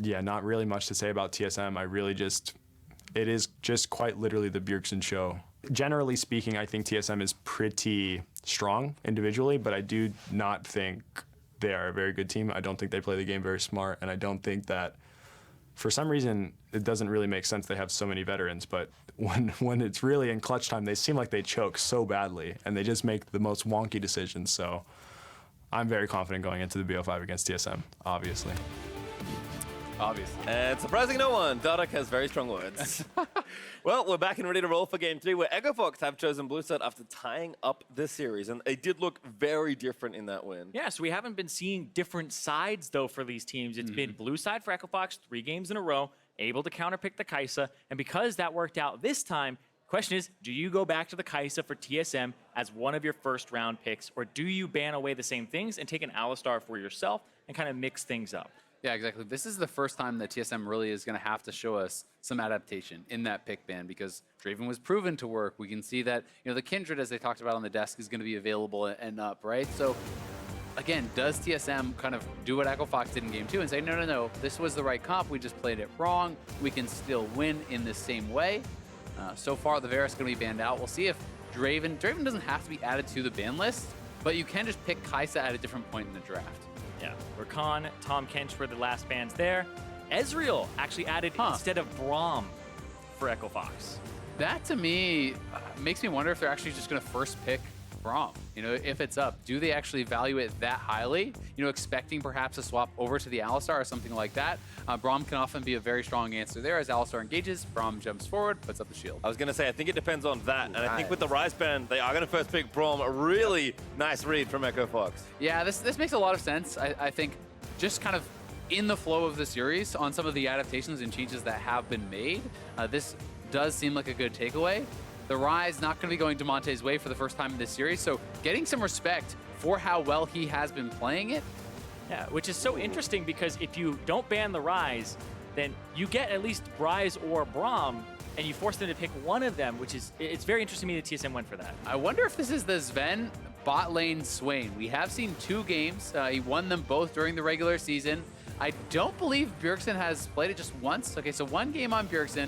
Yeah, not really much to say about TSM. It is just quite literally the Bjergsen show. Generally speaking, I think TSM is pretty strong individually, but I do not think they are a very good team. I don't think they play the game very smart, and I don't think that, for some reason, it doesn't really make sense they have so many veterans, but when it's really in clutch time, they seem like they choke so badly, and they just make the most wonky decisions. So I'm very confident going into the BO5 against TSM, obviously. Obviously. And surprising no one, Dardoch has very strong words. Well, we're back and ready to roll for game 3, where Echo Fox have chosen blue side after tying up this series, and they did look very different in that win. Yeah, so we haven't been seeing different sides, though, for these teams. It's been blue side for Echo Fox 3 games in a row, able to counterpick the Kai'Sa, and because that worked out this time, question is, do you go back to the Kai'Sa for TSM as one of your first round picks, or do you ban away the same things and take an Alistar for yourself and kind of mix things up? Yeah, exactly. This is the first time that TSM really is going to have to show us some adaptation in that pick ban, because Draven was proven to work. We can see that, you know, the Kindred, as they talked about on the desk, is going to be available and up, right? So again, does TSM kind of do what Echo Fox did in game 2 and say, no, this was the right comp, we just played it wrong, we can still win in the same way? So far, the Varus is going to be banned out. We'll see if Draven doesn't have to be added to the ban list, but you can just pick Kai'Sa at a different point in the draft. Yeah, Rakan, Tom Kench were the last bans there. Ezreal actually added instead of Braum for Echo Fox. That, to me, makes me wonder if they're actually just going to first pick Braum. You know, if it's up, do they actually value it that highly? You know, expecting perhaps a swap over to the Alistar or something like that. Braum can often be a very strong answer there. As Alistar engages, Braum jumps forward, puts up the shield. I was going to say, I think it depends on that. And I think with the Rise ban, they are going to first pick Braum. A really nice read from Echo Fox. Yeah, this makes a lot of sense. I think just kind of in the flow of the series on some of the adaptations and changes that have been made, this does seem like a good takeaway. The Rise not going to be going Damonte's way for the first time in this series, so getting some respect for how well he has been playing it. Yeah, which is so interesting because if you don't ban the Rise, then you get at least Rise or Braum, and you force them to pick one of them, which is, it's very interesting to me that TSM went for that. I wonder if this is the Zven bot lane Swain. We have seen 2 games. He won them both during the regular season. I don't believe Bjergsen has played it just once. Okay, so 1 game on Bjergsen.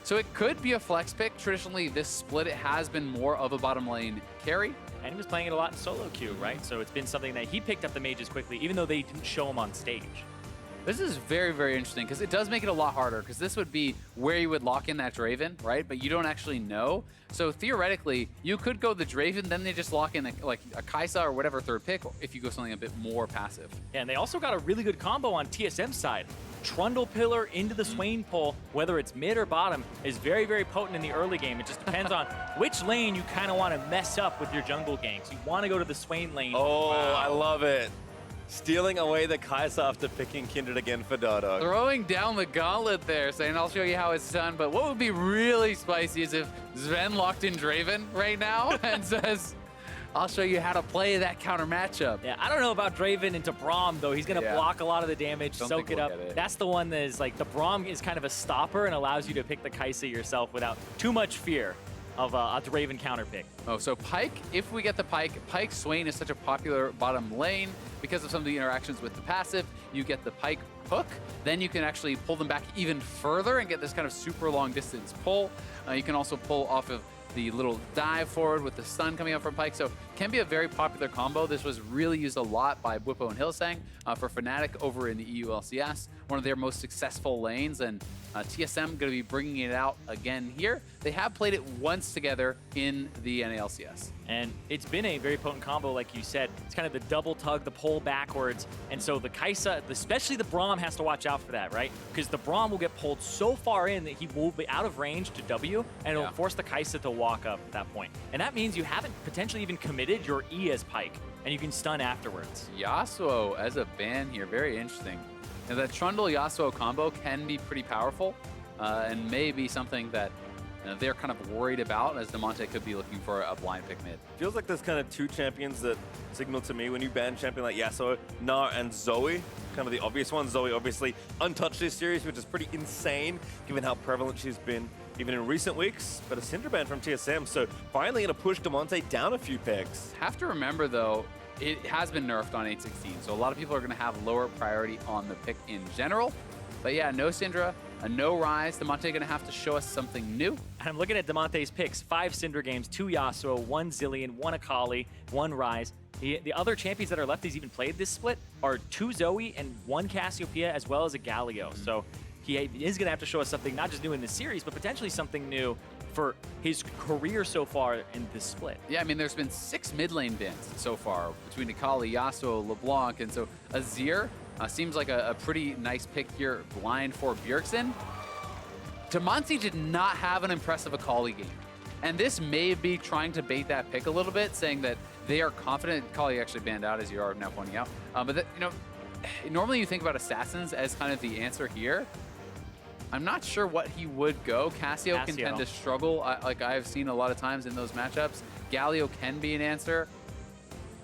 So it could be a flex pick. Traditionally, this split, it has been more of a bottom lane carry. And he was playing it a lot in solo queue, right? So it's been something that he picked up the mages quickly, even though they didn't show him on stage. This is very, very interesting because it does make it a lot harder, because this would be where you would lock in that Draven, right? But you don't actually know. So theoretically, you could go the Draven, then they just lock in like a Kai'Sa or whatever third pick if you go something a bit more passive. Yeah, and they also got a really good combo on TSM's side. Trundle pillar into the Swain pull, whether it's mid or bottom, is very, very potent in the early game. It just depends on which lane you kind of want to mess up with your jungle ganks. You want to go to the Swain lane. Oh, wow. I love it. Stealing away the Kai'Sa after picking Kindred again for Dardoch. Throwing down the gauntlet there, saying, I'll show you how it's done. But what would be really spicy is if Zven locked in Draven right now and says, I'll show you how to play that counter matchup. Yeah, I don't know about Draven into Braum, though. He's going to block a lot of the damage, soak it up. That's the one that is like, the Braum is kind of a stopper and allows you to pick the Kai'Sa yourself without too much fear of a Draven counter pick. Oh, so Pyke, if we get the Pyke Swain is such a popular bottom lane because of some of the interactions with the passive. You get the Pyke hook, then you can actually pull them back even further and get this kind of super long distance pull. You can also pull off of the little dive forward with the stun coming up from Pyke. So can be a very popular combo. This was really used a lot by Bwipo and Hylissang for Fnatic over in the EU LCS, one of their most successful lanes, and TSM going to be bringing it out again here. They have played it once together in the NALCS. And it's been a very potent combo, like you said. It's kind of the double tug, the pull backwards. And so the Kai'Sa, especially the Braum, has to watch out for that, right? Because the Braum will get pulled so far in that he will be out of range to W, and it'll force the Kai'Sa to walk up at that point. And that means you haven't potentially even committed your E as Pyke, and you can stun afterwards. Yasuo as a ban here, very interesting. Now, that Trundle Yasuo combo can be pretty powerful, and may be something that they're kind of worried about, as Damonte could be looking for a blind pick mid. Feels like there's kind of 2 champions that signal to me when you ban champion like Yasuo, Gnar and Zoe, kind of the obvious ones. Zoe obviously untouched this series, which is pretty insane given how prevalent she's been even in recent weeks, but a Syndra ban from TSM, so finally going to push Damonte down a few pegs. Have to remember though, it has been nerfed on 8.16, so a lot of people are going to have lower priority on the pick in general. But yeah, no Syndra, no Ryze. Damonte gonna have to show us something new. And I'm looking at Damonte's picks. 5 Syndra games, 2 Yasuo, 1 Zillion, 1 Akali, 1 Ryze. The other champions that are left he's even played this split are 2 Zoe and 1 Cassiopeia, as well as a Galio. So he is going to have to show us something not just new in this series, but potentially something new for his career so far in this split. Yeah, I mean, there's been 6 mid lane bans so far between Akali, Yasuo, LeBlanc, and so Azir seems like a pretty nice pick here blind for Bjergsen. Damonte did not have an impressive Akali game. And this may be trying to bait that pick a little bit, saying that they are confident. Akali actually banned out, as you are now pointing out. But that, you know, normally you think about Assassins as kind of the answer here. I'm not sure what he would go. Cassio can tend to struggle, like I've seen a lot of times in those matchups. Galio can be an answer.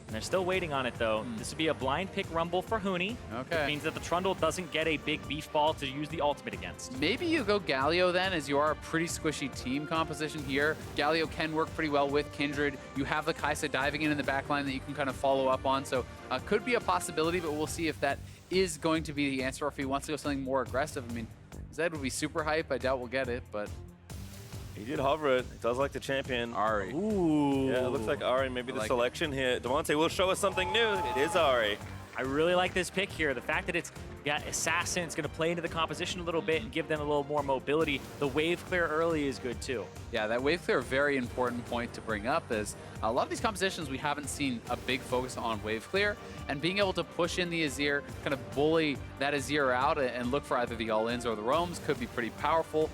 And they're still waiting on it, though. This would be a blind pick rumble for Huni. Okay. It means that the Trundle doesn't get a big beef ball to use the ultimate against. Maybe you go Galio then, as you are a pretty squishy team composition here. Galio can work pretty well with Kindred. You have the Kai'Sa diving in the backline that you can kind of follow up on. So could be a possibility, but we'll see if that is going to be the answer or if he wants to go something more aggressive. I mean, Zed would be super hype. I doubt we'll get it, but... He did hover it. He does like the champion. Ahri. Ooh. Yeah, it looks like Ahri may be the like selection here. Damonte will show us something new. It is Ahri. I really like this pick here. The fact that it's got Assassin, it's going to play into the composition a little bit and give them a little more mobility. The wave clear early is good too. Yeah, that wave clear, very important point to bring up is a lot of these compositions we haven't seen a big focus on wave clear, and being able to push in the Azir, kind of bully that Azir out and look for either the all-ins or the roams could be pretty powerful.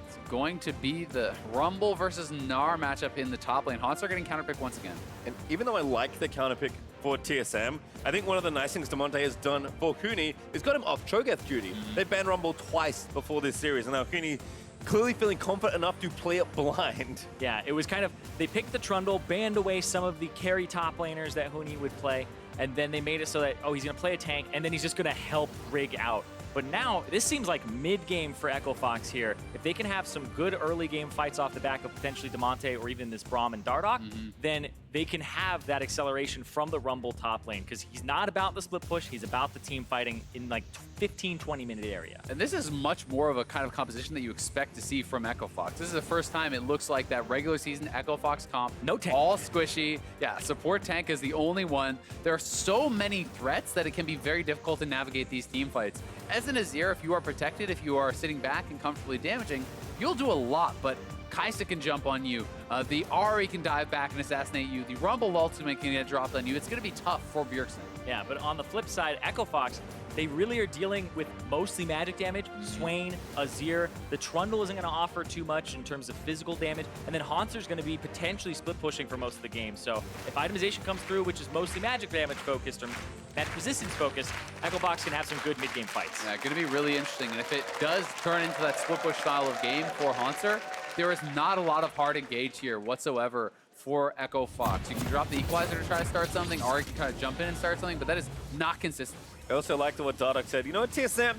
It's going to be the Rumble versus Gnar matchup in the top lane. Hauntzer getting counterpick once again. And even though I like the counterpick for TSM, I think one of the nice things Damonte has done for Huni is got him off Cho'Gath duty. They banned Rumble twice before this series, and now Huni clearly feeling confident enough to play it blind. Yeah, it was kind of, they picked the Trundle, banned away some of the carry top laners that Huni would play, and then they made it so that, oh, he's going to play a tank, and then he's just going to help Grig out. But now, this seems like mid-game for Echo Fox here. If they can have some good early game fights off the back of potentially Damonte or even this Braum and Dardoch, then they can have that acceleration from the Rumble top lane, because he's not about the split push, he's about the team fighting in like 15-20 minute area. And this is much more of a kind of composition that you expect to see from Echo Fox. This is the first time it looks like that regular season Echo Fox comp. No tank. All squishy. Yeah, support tank is the only one. There are so many threats that it can be very difficult to navigate these team fights. As an Azir, if you are protected, if you are sitting back and comfortably damaging, you'll do a lot, but Kai'Sa can jump on you. The Ahri can dive back and assassinate you. The Rumble ultimate can get dropped on you. It's going to be tough for Bjergsen. Yeah, but on the flip side, Echo Fox, they really are dealing with mostly magic damage. Swain, Azir, the Trundle isn't going to offer too much in terms of physical damage, and then Hauntzer's going to be potentially split pushing for most of the game. So if itemization comes through, which is mostly magic damage focused or magic resistance focused, Echo Fox can have some good mid-game fights. Yeah, going to be really interesting. And if it does turn into that split push style of game for Hauntzer, there is not a lot of hard engage here whatsoever for Echo Fox. You can drop the equalizer to try to start something, or you can kind of jump in and start something, but that is not consistent. I also liked what Dardoch said. You know what, TSM?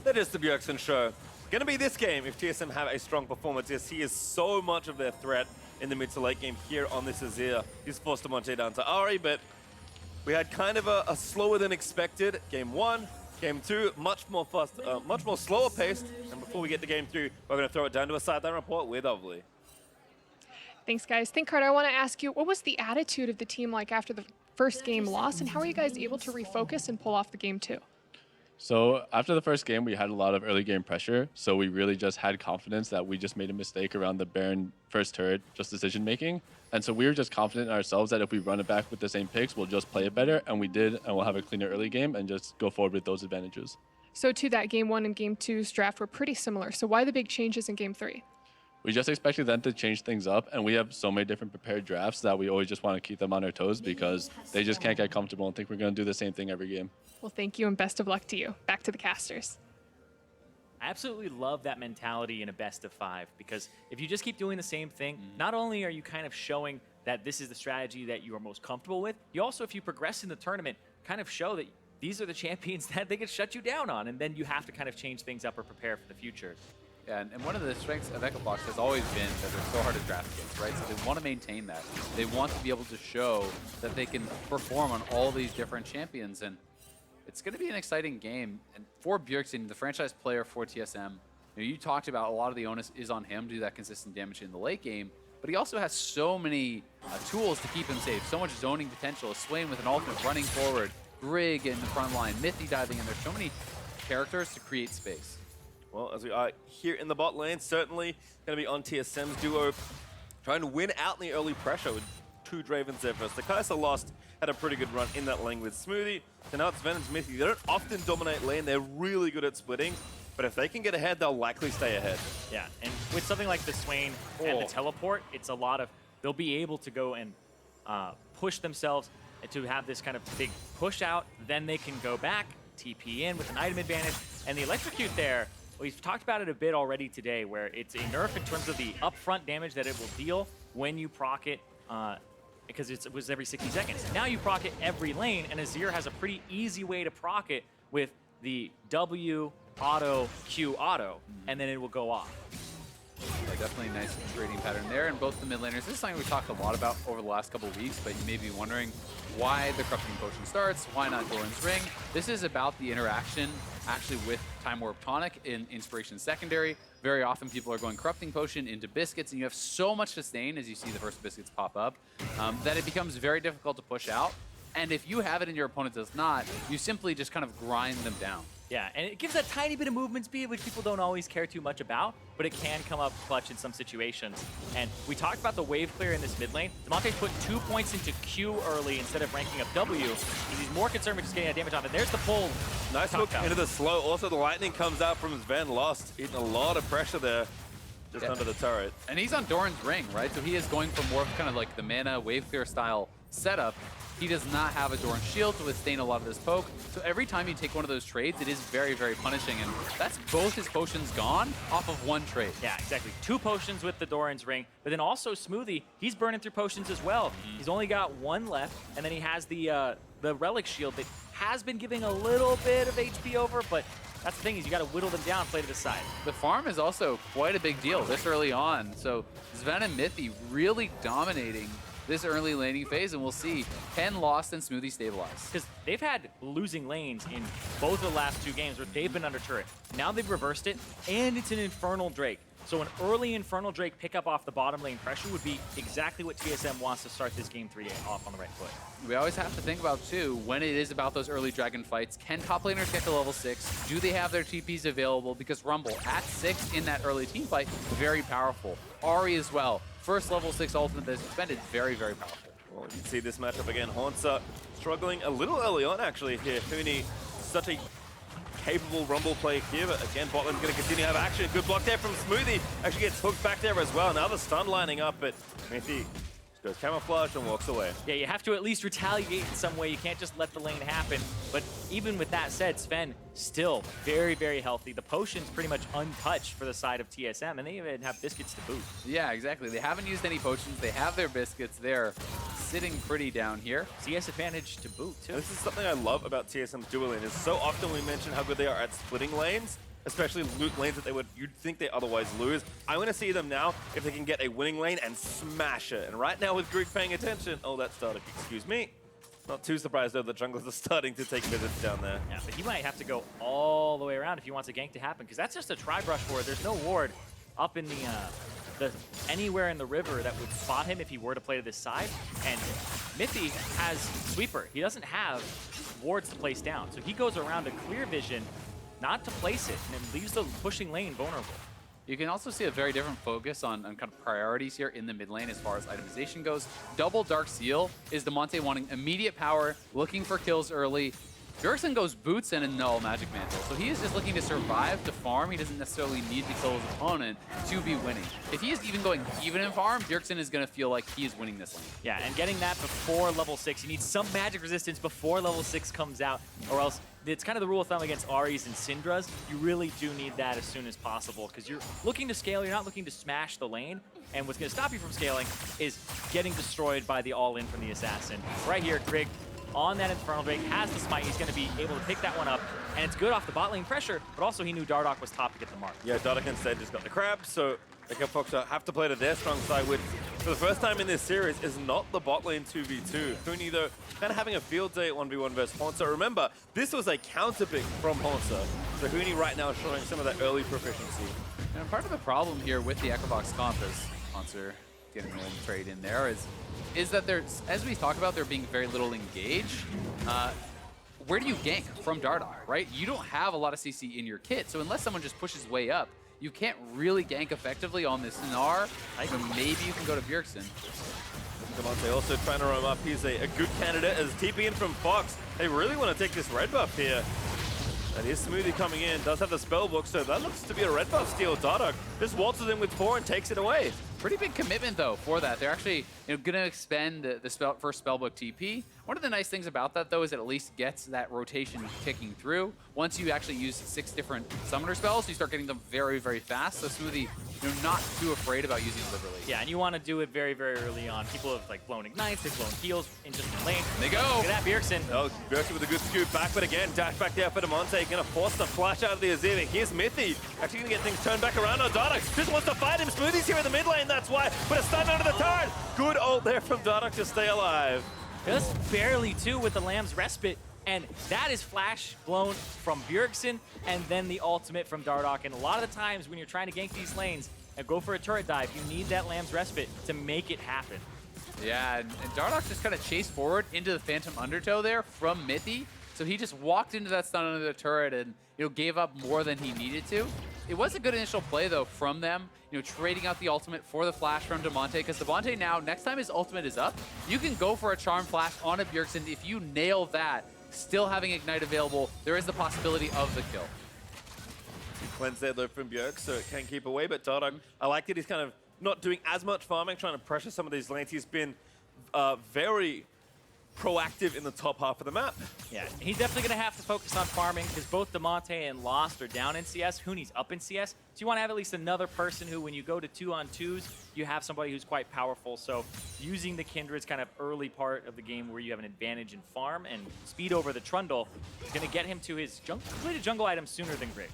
That is the Bjergsen show. Gonna be this game if TSM have a strong performance. Yes, he is so much of their threat in the mid to late game here on this Azir. He's forced Damonte down to Ahri, but we had kind of a slower than expected game 1. Game 2, much more slower paced. And before we get to game 3, we're going to throw it down to a sideline report with Ovely. Thanks, guys. ThinkCard, I want to ask you, what was the attitude of the team like after the first game loss, and how are you guys able to refocus and pull off the game 2? So after the first game, we had a lot of early game pressure. So we really just had confidence that we just made a mistake around the Baron first turret, just decision making. And so we were just confident in ourselves that if we run it back with the same picks, we'll just play it better. And we did, and we'll have a cleaner early game and just go forward with those advantages. So to that game 1 and game 2's draft were pretty similar. So why the big changes in game 3? We just expected them to change things up, and we have so many different prepared drafts that we always just want to keep them on our toes because they just can't get comfortable and think we're going to do the same thing every game. Well, thank you, and best of luck to you. Back to the casters. I absolutely love that mentality in a best of 5, because if you just keep doing the same thing, not only are you kind of showing that this is the strategy that you are most comfortable with, you also, if you progress in the tournament, kind of show that these are the champions that they can shut you down on, and then you have to kind of change things up or prepare for the future. Yeah, and one of the strengths of Echo Fox has always been that they're so hard to draft against, right? So they want to maintain that. They want to be able to show that they can perform on all these different champions. And it's going to be an exciting game. And for Bjergsen, the franchise player for TSM, you talked about a lot of the onus is on him to do that consistent damage in the late game, but he also has so many tools to keep him safe, so much zoning potential. Swain with an ultimate running forward, Grig in the front line, Mithy diving in. There's so many characters to create space. Well, as we are here in the bot lane, certainly going to be on TSM's duo, trying to win out in the early pressure with 2 Dravens there first. The Kai'Sa lost, had a pretty good run in that lane with Smoothie. So now it's Zven and Mithy. They don't often dominate lane. They're really good at splitting. But if they can get ahead, they'll likely stay ahead. Yeah, and with something like the Swain and the teleport, it's a lot of, they'll be able to go and push themselves to have this kind of big push out. Then they can go back, TP in with an item advantage. And the electrocute there, we've talked about it a bit already today, where it's a nerf in terms of the upfront damage that it will deal when you proc it, because it was every 60 seconds. Now you proc it every lane, and Azir has a pretty easy way to proc it with the W, auto, Q, auto, and then it will go off. Yeah, definitely a nice trading pattern there. And both the mid laners, this is something we talked a lot about over the last couple of weeks, but you may be wondering why the Corrupting Potion starts, why not Doran's Ring. This is about the interaction actually with Time Warp Tonic in Inspiration Secondary. Very often people are going Corrupting Potion into Biscuits, and you have so much sustain as you see the first Biscuits pop up, that it becomes very difficult to push out. And if you have it and your opponent does not, you simply just kind of grind them down. Yeah, and it gives a tiny bit of movement speed, which people don't always care too much about, but it can come up clutch in some situations. And we talked about the wave clear in this mid lane. Damonte put 2 points into Q early instead of ranking up W, because he's more concerned with just getting that damage off. And there's the pull. Nice hook into the slow. Also, the lightning comes out from Zven. Lost, eating a lot of pressure there, just under the turret. And he's on Doran's Ring, right? So he is going for more of kind of like the mana wave clear style setup. He does not have a Doran shield to withstand a lot of this poke. So every time you take one of those trades, it is very, very punishing. And that's both his potions gone off of one trade. Yeah, exactly. 2 potions with the Doran's Ring. But then also Smoothie, he's burning through potions as well. He's only got 1 left. And then he has the Relic Shield that has been giving a little bit of HP over. But that's the thing, is you got to whittle them down, play to the side. The farm is also quite a big deal this early on. So Zven and Mithy really dominating this early laning phase, and we'll see, can Lost and Smoothie stabilize? Because they've had losing lanes in both the last 2 games where they've been under turret. Now they've reversed it, and it's an Infernal Drake. So an early Infernal Drake pickup off the bottom lane pressure would be exactly what TSM wants to start this game 3 off on the right foot. We always have to think about, too, when it is about those early dragon fights, can top laners get to level 6? Do they have their TPs available? Because Rumble at 6 in that early team fight, very powerful. Ahri as well. First level 6 ultimate that's suspended, very, very powerful. Well, you can see this matchup again. Hauntzer struggling a little early on, actually, here. Huni, such a capable Rumble play here, but again, bot lane's going to continue to have action. Good block there from Smoothie. Actually gets hooked back there as well. Now the stun lining up, but Mithy just goes camouflage and walks away. Yeah, you have to at least retaliate in some way. You can't just let the lane happen. But even with that said, Zven still very, very healthy. The potion's pretty much untouched for the side of TSM, and they even have biscuits to boot. Yeah, exactly. They haven't used any potions. They have their biscuits. They're sitting pretty down here. CS advantage to boot, too. This is something I love about TSM's dual lane, is so often we mention how good they are at splitting lanes, especially loot lanes that you'd think they otherwise lose. I want to see them now if they can get a winning lane and smash it. And right now with Grig paying attention, oh, that's Dardoch, excuse me. Not too surprised though, the junglers are starting to take visits down there. Yeah, but he might have to go all the way around if he wants a gank to happen, because that's just a tri-brush ward. There's no ward up in the anywhere in the river that would spot him if he were to play to this side. And Mithy has Sweeper. He doesn't have wards to place down. So he goes around a clear vision not to place it, and it leaves the pushing lane vulnerable. You can also see a very different focus on kind of priorities here in the mid lane as far as itemization goes. Double Dark Seal is Damonte wanting immediate power, looking for kills early. Bjergsen goes boots and a null Magic Mantle. So he is just looking to survive, to farm. He doesn't necessarily need to kill his opponent to be winning. If he is even going even in farm, Bjergsen is going to feel like he is winning this lane. Yeah, and getting that before level 6. You need some magic resistance before level 6 comes out, or else it's kind of the rule of thumb against Ahris and Syndra's. You really do need that as soon as possible, because you're looking to scale, you're not looking to smash the lane. And what's going to stop you from scaling is getting destroyed by the all-in from the assassin. Right here, Grig on that Infernal Drake, has the smite. He's going to be able to pick that one up, and it's good off the bot lane pressure, but also he knew Dardoch was top to get the mark. Yeah, Dardoch instead just got the crab, so Echo Fox have to play to their strong side with for the first time in this series, is not the bot lane 2v2. Huni, though, kind of having a field day at 1v1 versus Hauntzer. Remember, this was a counter pick from Hauntzer. So Huni right now showing some of that early proficiency. And part of the problem here with the Echo Fox comp is Hauntzer getting a little trade in there is that there's, as we talked about, there being very little engage. Where do you gank from Dardoch, right? You don't have a lot of CC in your kit, so unless someone just pushes way up, you can't really gank effectively on this Gnar. So maybe you can go to Bjergsen. Damonte also trying to roam up. He's a good candidate as TP in from Fox. They really want to take this red buff here. That is Smoothie coming in, does have the spell book, so that looks to be a red buff steal. Dardoch just waltzes in with 4 and takes it away. Pretty big commitment though for that. They're actually gonna expend the first spellbook TP. One of the nice things about that though is it at least gets that rotation ticking through. Once you actually use 6 different summoner spells, you start getting them very, very fast. So Smoothie, not too afraid about using it liberally. Yeah, and you want to do it very, very early on. People have like blown ignites, they've blown heals in just one lane. They go. Look at that, Bjergsen. Oh, Bjergsen with a good scoop back, but again, dash back there for Damonte. Gonna force the flash out of the Azir. Here's Mithy. Actually gonna get things turned back around on Dardoch. Just wants to fight him. Smoothie's here in the mid lane, that's why. But a stun under the turret. Good ult there from Dardoch to stay alive. Just barely too with the Lamb's Respite. And that is flash blown from Bjergsen and then the ultimate from Dardoch. And a lot of the times when you're trying to gank these lanes and go for a turret dive, you need that Lamb's Respite to make it happen. Yeah, and Dardoch just kind of chased forward into the Phantom Undertow there from Mithy. So he just walked into that stun under the turret and gave up more than he needed to. It was a good initial play though from them, trading out the ultimate for the flash from Damonte, because Damonte now, next time his ultimate is up, you can go for a charm flash on a Bjergsen. If you nail that, still having Ignite available, there is the possibility of the kill. Cleanse there though from Bjerg, so it can keep away, but Dardoch, I like that he's kind of not doing as much farming, trying to pressure some of these lanes. He's been very proactive in the top half of the map. Yeah, he's definitely going to have to focus on farming because both Damonte and Lost are down in CS. Huni's up in CS. So you want to have at least another person who, when you go to 2-on-2s, you have somebody who's quite powerful. So using the Kindred's kind of early part of the game where you have an advantage in farm and speed over the Trundle is going to get him to his completed jungle items sooner than Grig.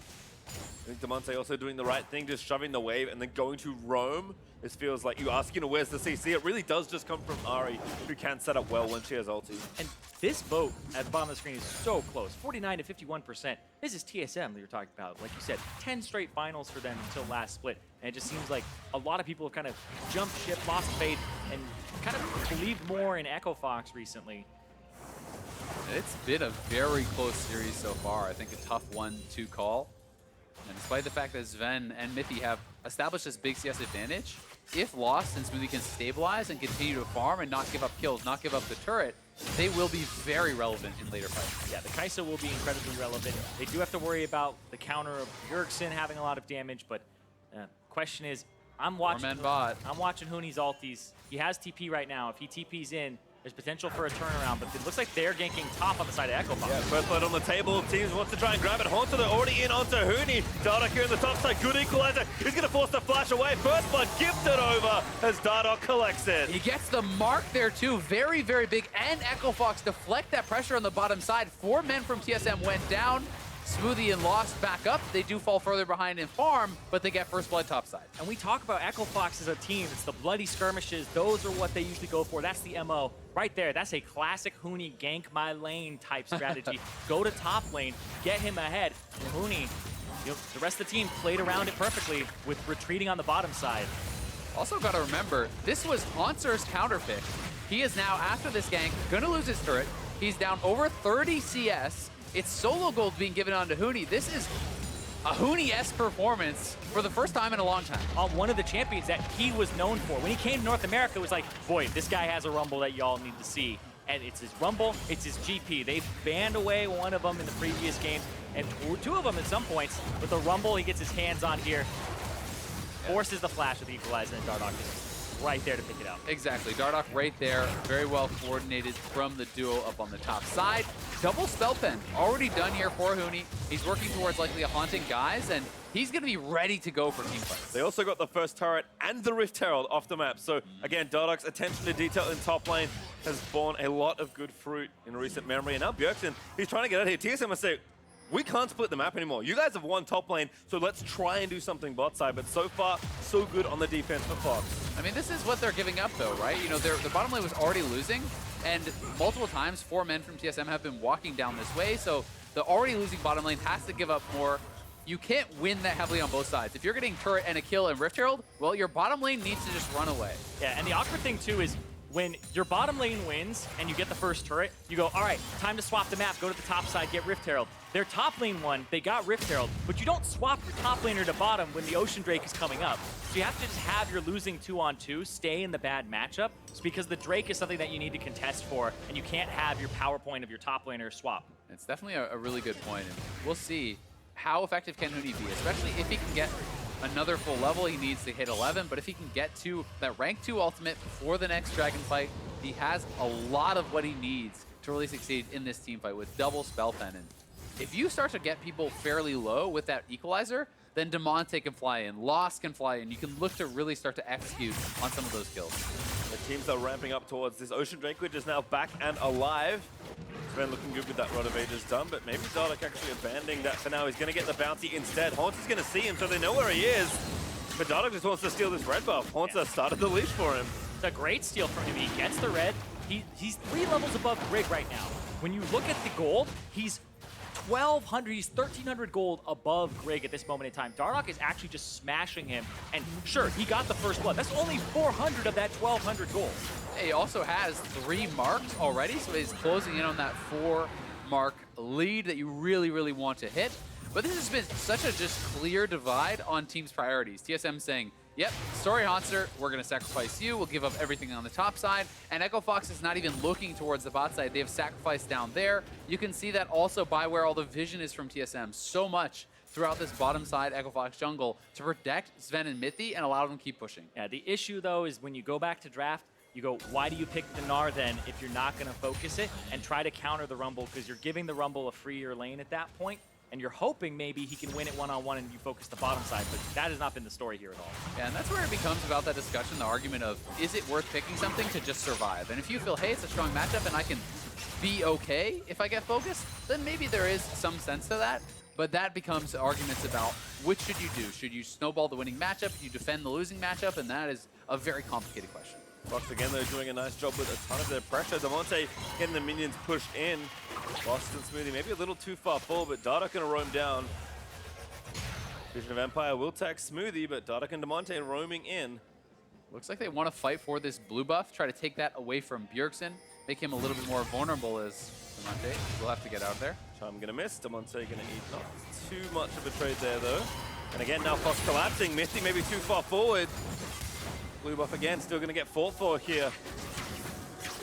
I think Damonte also doing the right thing, just shoving the wave and then going to roam. This feels like you asking, where's the CC? It really does just come from Ahri, who can set up well when she has ulti. And this vote at the bottom of the screen is so close, 49 to 51%. This is TSM that you're talking about. Like you said, 10 straight finals for them until last split. And it just seems like a lot of people have kind of jumped ship, lost faith, and kind of believed more in Echo Fox recently. It's been a very close series so far. I think a tough one to call. And despite the fact that Zven and Mithy have established this big CS advantage, if Lost and Smoothie can stabilize and continue to farm and not give up kills, not give up the turret, they will be very relevant in later fights. Yeah, the Kai'Sa will be incredibly relevant. They do have to worry about the counter of Bjergsen having a lot of damage, but question is, I'm watching Huni's ultis. He has TP right now. If he TPs in, there's potential for a turnaround, but it looks like they're ganking top on the side of Echo Fox. Yeah, first blood on the table. Teams wants to try and grab it. Hauntzer, they're already in onto Huni. Dardoch here on the top side. Good equalizer. He's going to force the flash away. First blood gifted over as Dardoch collects it. He gets the mark there too. Very, very big. And Echo Fox deflect that pressure on the bottom side. 4 men from TSM went down. Smoothie and Lost back up. They do fall further behind in farm, but they get first blood topside. And we talk about Echo Fox as a team. It's the bloody skirmishes. Those are what they usually go for. That's the MO. Right there, that's a classic Huni gank my lane type strategy. Go to top lane, get him ahead. And Huni, the rest of the team played around it perfectly with retreating on the bottom side. Also got to remember, this was Hauntzer's counter pick. He is now, after this gank, gonna lose his turret. He's down over 30 CS. It's solo gold being given on to Huni. This is a Huni-esque performance for the first time in a long time. On one of the champions that he was known for. When he came to North America, it was like, boy, this guy has a Rumble that y'all need to see. And it's his Rumble, it's his GP. They banned away one of them in the previous games, and 2 of them at some points. With the Rumble, he gets his hands on here, forces the flash with the equalizer, and Dardoch is right there to pick it up. Exactly, Dardoch right there, very well coordinated from the duo up on the top side. Double spell pen already done here for Huni. He's working towards likely a Haunting Guise, and he's gonna be ready to go for team fights. They also got the first turret and the Rift Herald off the map. So again, Dardoch's attention to detail in top lane has borne a lot of good fruit in recent memory. And now Bjergsen, he's trying to get out here. TSM must say, we can't split the map anymore. You guys have won top lane, so let's try and do something bot side. But so far, so good on the defense for Fox. I mean, this is what they're giving up, though, right? You know, their bottom lane was already losing, and multiple times, 4 men from TSM have been walking down this way, so the already losing bottom lane has to give up more. You can't win that heavily on both sides. If you're getting turret and a kill and Rift Herald, well, your bottom lane needs to just run away. Yeah, and the awkward thing, too, is when your bottom lane wins and you get the first turret, you go, all right, time to swap the map, go to the top side, get Rift Herald. Their top lane won, they got Rift Herald, but you don't swap your top laner to bottom when the Ocean Drake is coming up. So you have to just have your losing 2-on-2 stay in the bad matchup. It's because the Drake is something that you need to contest for, and you can't have your power point of your top laner swap. It's definitely a really good point, and we'll see how effective can Huni be, especially if he can get another full level. He needs to hit 11, but if he can get to that rank 2 ultimate before the next dragon fight, he has a lot of what he needs to really succeed in this team fight with double spell pen. And if you start to get people fairly low with that equalizer, then Damonte can fly in, Lost can fly in. You can look to really start to execute on some of those kills. The teams are ramping up towards this Ocean Drake, which is now back and alive. Zven looking good with that Rod of Ages done, but maybe Dardoch actually abandoning that for now. He's going to get the bounty instead. Hauntzer's going to see him, so they know where he is. But Dardoch just wants to steal this red buff. Hauntzer started the leash for him. It's a great steal from him. He gets the red. He's 3 levels above Grig right now. When you look at the gold, he's 1,200, he's 1,300 gold above Grig at this moment in time. Dardoch is actually just smashing him, and sure, he got the first blood. That's only 400 of that 1,200 gold. He also has 3 marks already, so he's closing in on that 4-mark lead that you really, really want to hit. But this has been such a just clear divide on teams' priorities. TSM saying, yep, sorry, Hauntzer, we're going to sacrifice you. We'll give up everything on the top side. And Echo Fox is not even looking towards the bot side. They have sacrificed down there. You can see that also by where all the vision is from TSM. So much throughout this bottom side Echo Fox jungle to protect Zven and Mithy and allow them to keep pushing. Yeah, the issue, though, is when you go back to draft, you go, why do you pick the Gnar then if you're not going to focus it and try to counter the Rumble? Because you're giving the Rumble a freer lane at that point. And you're hoping maybe he can win it one-on-one and you focus the bottom side, but that has not been the story here at all. Yeah, and that's where it becomes about that discussion, the argument of, is it worth picking something to just survive? And if you feel, hey, it's a strong matchup and I can be okay if I get focused, then maybe there is some sense to that. But that becomes arguments about which should you do? Should you snowball the winning matchup? You defend the losing matchup? And that is a very complicated question. Fox again, though, doing a nice job with a ton of their pressure. Damonte getting the minions pushed in. Lost and Smoothie maybe a little too far forward, but Dardoch going to roam down. Vision of Empire will tag Smoothie, but Dardoch and Damonte roaming in. Looks like they want to fight for this blue buff, try to take that away from Bjergsen, make him a little bit more vulnerable as Damonte will have to get out there. Charm going to miss. Damonte going to eat not too much of a trade there, though. And again, now Fox collapsing. Mithy maybe too far forward. Blue buff again, still going to get fought for here.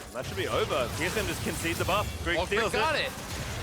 And that should be over. TSM just concede the buff. Grig steals got it.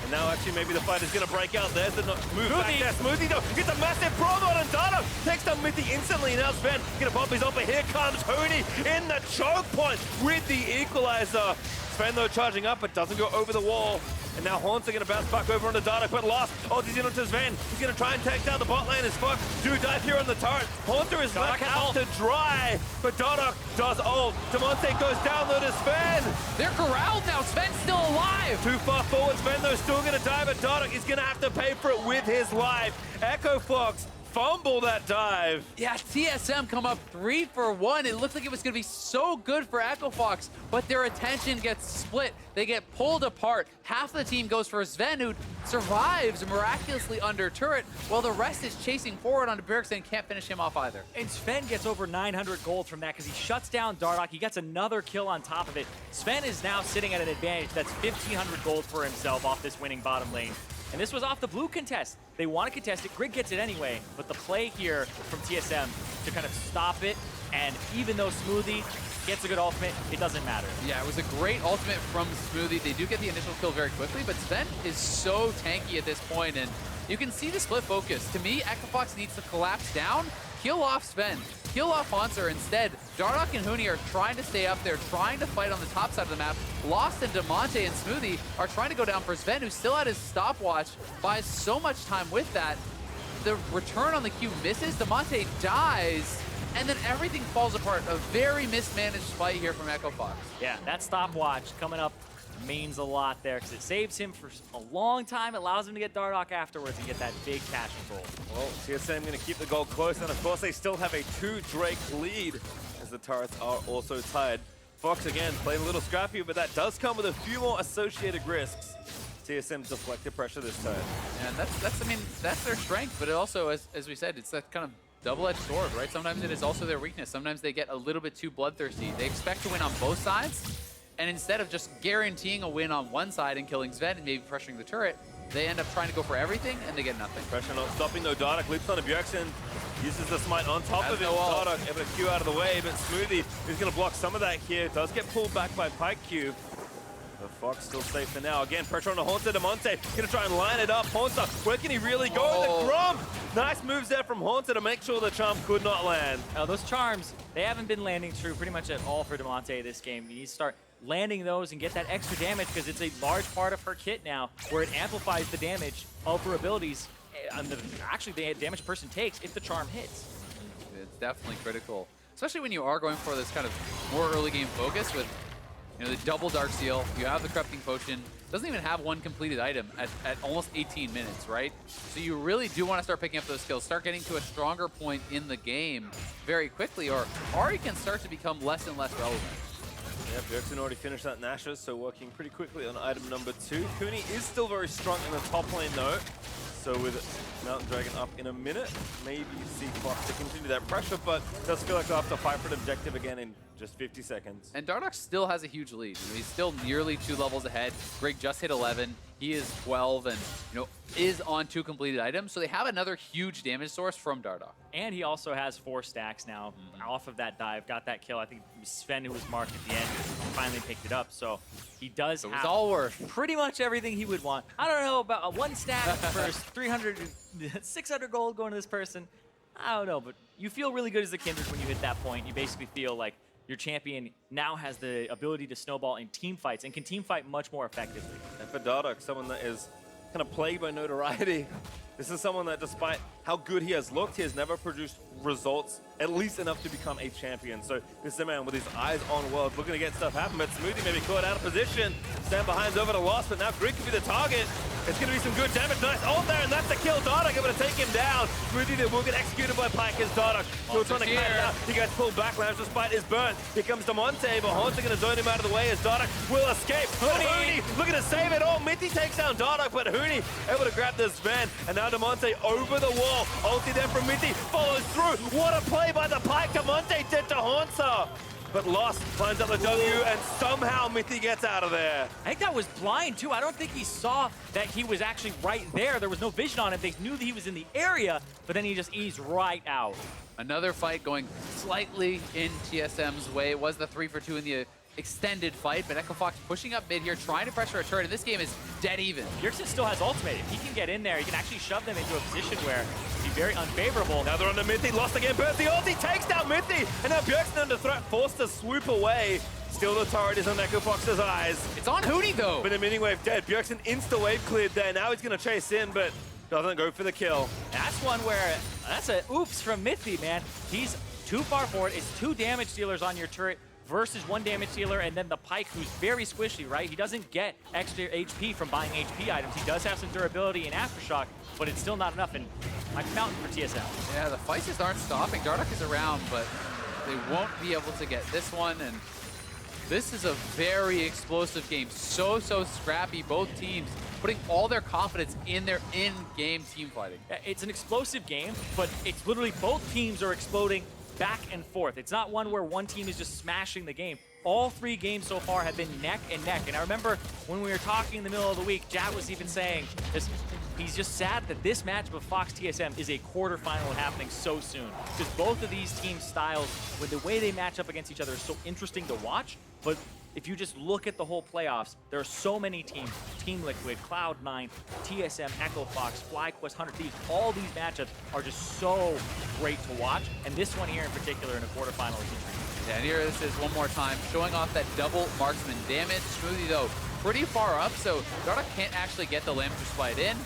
And now actually maybe the fight is going to break out. There's the move back there. Smoothie though gets a massive Braum on and Dardoch takes down Mithy instantly. Now Zven going to bump his off, but here comes Huni in the choke point with the equalizer. Zven though charging up, but doesn't go over the wall. And now Hauntzer going to bounce back over onto Dardoch, but lost. Oh, he's in onto Zven. He's going to try and take down the bot lane as Fox do dive here on the turret. Hauntzer is left out to dry, but Dardoch does ult. Damonte goes down though to Zven. They're corralled now. Sven's still alive. Too far forward. Zven though still going to die, but Dardoch is going to have to pay for it with his life. Echo Fox fumble that dive. Yeah, TSM come up 3 for 1. It looked like it was going to be so good for Echo Fox, but their attention gets split. They get pulled apart. Half the team goes for Zven, who survives miraculously under turret, while the rest is chasing forward onto Bjergsen, can't finish him off either. And Zven gets over 900 gold from that because he shuts down Dardoch. He gets another kill on top of it. Zven is now sitting at an advantage that's 1,500 gold for himself off this winning bottom lane. And this was off the blue contest. They want to contest it. Grig gets it anyway. But the play here from TSM to kind of stop it, and even though Smoothie gets a good ultimate, it doesn't matter. Yeah, it was a great ultimate from Smoothie. They do get the initial kill very quickly, but Zven is so tanky at this point, and you can see the split focus. To me, Echo Fox needs to collapse down, kill off Zven, kill off Hauntzer. Instead, Dardoch and Huni are trying to stay up there, trying to fight on the top side of the map. Lost and Damonte and Smoothie are trying to go down for Zven, who still had his stopwatch, buys so much time with that. The return on the Q misses, Damonte dies, and then everything falls apart. A very mismanaged fight here from Echo Fox. Yeah, that stopwatch coming up means a lot there because it saves him for a long time, allows him to get Dardoch afterwards and get that big cash control. Well, TSM going to keep the goal close, and of course they still have a 2 Drake lead as the turrets are also tied. Fox again playing a little scrappy, but that does come with a few more associated risks. TSM deflected pressure this time. And that's I mean, that's their strength, but it also, as we said, it's that kind of double-edged sword, right? Sometimes it is also their weakness. Sometimes they get a little bit too bloodthirsty. They expect to win on both sides, and instead of just guaranteeing a win on one side and killing Zven and maybe pressuring the turret, they end up trying to go for everything, and they get nothing. Pressure not stopping though. Dardoch leaps on a Bjergsen, uses the smite on top of it. no ult. Dardoch able to Q out of the way, but Smoothie is going to block some of that here. Does get pulled back by Pyke Q. But Fox still safe for now. Again, pressure on the Hauntzer. Damonte going to try and line it up. Hauntzer, where can he really go? Oh. The Braum! Nice moves there from Hauntzer to make sure the charm could not land. Those charms, they haven't been landing true pretty much at all for Damonte this game. You need to start landing those and get that extra damage because it's a large part of her kit now where it amplifies the damage of her abilities and actually the damage a person takes if the charm hits. It's definitely critical, especially when you are going for this kind of more early game focus with, you know, the double Dark Seal. You have the Corrupting Potion. Doesn't even have one completed item at almost 18 minutes, right? So you really do want to start picking up those skills, start getting to a stronger point in the game very quickly, or Ahri can start to become less and less relevant. Yeah, Bjergsen already finished that Nashor, so working pretty quickly on item number 2. Huni is still very strong in the top lane though. So with Mountain Dragon up in a minute, maybe see Fox to continue that pressure, but does feel like they'll have to fight for an objective again in just 50 seconds. And Dardoch still has a huge lead. You know, he's still nearly 2 levels ahead. Grig just hit 11. He is 12 and, you know, is on 2 completed items. So they have another huge damage source from Dardoch. And he also has 4 stacks now off of that dive. Got that kill. I think Zven, who was marked at the end, finally picked it up. So he does It have was all worth. pretty much everything he would want. I don't know about a 1 stack for 600 gold going to this person. I don't know, but you feel really good as a Kindred when you hit that point. You basically feel like your champion now has the ability to snowball in team fights and can team fight much more effectively. And for Dardoch, someone that is kind of plagued by notoriety, this is someone that despite how good he has looked, he has never produced results at least enough to become a champion. So this is a man with his eyes on world, looking to get stuff happen, but Smoothie may be caught out of position. Stand behind's over to loss, but now Grig could be the target. It's going to be some good damage. Nice ult there, and that's the kill. Dardoch able to take him down. Smoothie that will get executed by Pyke as Dardoch. Still trying to cut it out. He gets pulled back, Lambs despite his burn. Here comes Damonte, but Hauntzer going to zone him out of the way as Dardoch will escape. Huni looking to save it all. Mithy takes down Dardoch, but Huni able to grab this Zven, and now Damonte over the wall. Ulti there from Mithy, follows through. What a play by the Pyke. Damonte did to Hauntzer. But Lost finds out the W, and somehow Mithy gets out of there. I think that was blind too. I don't think he saw that he was actually right there. There was no vision on him. They knew that he was in the area, but then he just eased right out. Another fight going slightly in TSM's way. It was the 3-for-2 in the extended fight, but Echo Fox pushing up mid here, trying to pressure a turret, and this game is dead even. Bjergsen still has ultimate. If he can get in there, he can actually shove them into a position where it'd be very unfavorable. Now they're under Mithy, lost again, burns the ulti, takes down Mithy, and now Bjergsen under threat, forced to swoop away. Still the turret is on Echo Fox's eyes. It's on Huni though. But the mini wave dead. Bjergsen insta-wave cleared there. Now he's going to chase in, but doesn't go for the kill. That's one where, that's a oops from Mithy, man. He's too far forward. It's 2 damage dealers on your turret versus 1 damage dealer, and then the Pyke, who's very squishy, right? He doesn't get extra HP from buying HP items. He does have some durability and Aftershock, but it's still not enough, and I'm counting for TSM. Yeah, the fights just aren't stopping. Dardoch is around, but they won't be able to get this one, and this is a very explosive game. So scrappy, both teams putting all their confidence in their in-game team fighting. It's an explosive game, but it's literally both teams are exploding back and forth. It's not one where one team is just smashing the game. All 3 games so far have been neck and neck. And I remember when we were talking in the middle of the week, Jat was even saying this, he's just sad that this matchup of Fox TSM is a quarterfinal happening so soon. Because both of these team styles, with the way they match up against each other, is so interesting to watch. But if you just look at the whole playoffs, there are so many teams, Team Liquid, Cloud9, TSM, Echo Fox, FlyQuest, 100 Thieves, all these matchups are just so great to watch, and this one here in particular in a quarterfinal is intriguing. Yeah, and here this is one more time, showing off that double marksman damage. Smoothie though, pretty far up, so Dardoch can't actually get the Lamb to slide in.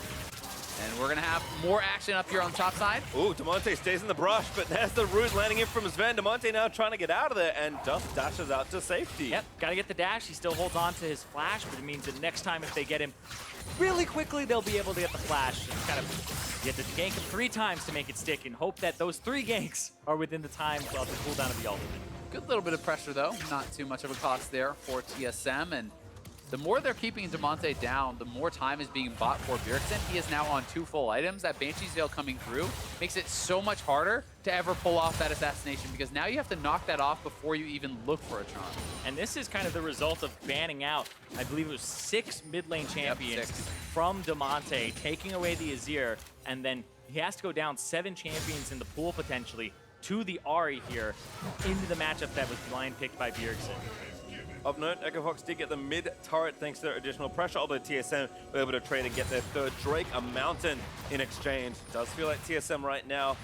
And we're gonna have more action up here on the top side. Ooh, Damonte stays in the brush, but there's the root landing in from Zven. Damonte now trying to get out of there and just dashes out to safety. Yep, gotta get the dash. He still holds on to his flash, but it means that next time if they get him really quickly, they'll be able to get the flash. And kind of get to gank him 3 times to make it stick and hope that those 3 ganks are within the time of the cooldown of the ultimate. Good little bit of pressure though, not too much of a cost there for TSM. And the more they're keeping Damonte down, the more time is being bought for Bjergsen. He is now on 2 full items. That Banshee's Veil coming through makes it so much harder to ever pull off that assassination because now you have to knock that off before you even look for a charm. And this is kind of the result of banning out, I believe it was 6 mid lane champions 6. from Damonte, taking away the Azir, and then he has to go down 7 champions in the pool potentially to the Ahri here into the matchup that was blind picked by Bjergsen. Of note, Echo Fox did get the mid turret thanks to their additional pressure, although TSM were able to trade and get their 3rd Drake, a mountain in exchange. Does feel like TSM right now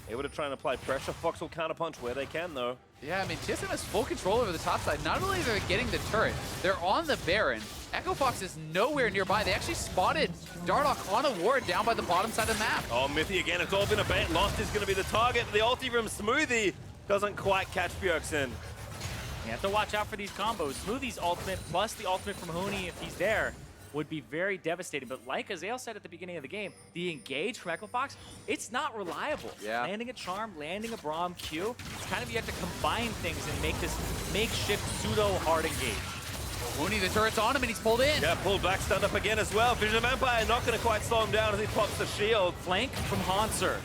able to try and apply pressure. Fox will counterpunch where they can though. Yeah, I mean, TSM has full control over the top side. Not only are they getting the turret, they're on the Baron. Echo Fox is nowhere nearby. They actually spotted Dardoch on a ward down by the bottom side of the map. Oh, Mithy again, it's all been a bait. Lost is going to be the target. The ulti from Smoothie doesn't quite catch Bjergsen. You have to watch out for these combos. Smoothie's ultimate plus the ultimate from Huni, if he's there, would be very devastating. But like Azale said at the beginning of the game, the engage from Echo Fox, it's not reliable. Yeah. Landing a charm, landing a Braum Q, it's kind of you have to combine things and make this makeshift pseudo hard engage. Huni, the turret's on him and he's pulled in. Yeah, pulled back, stunned up again as well. Vision of Empire not going to quite slow him down as he pops the shield. Flank from Hauntzer.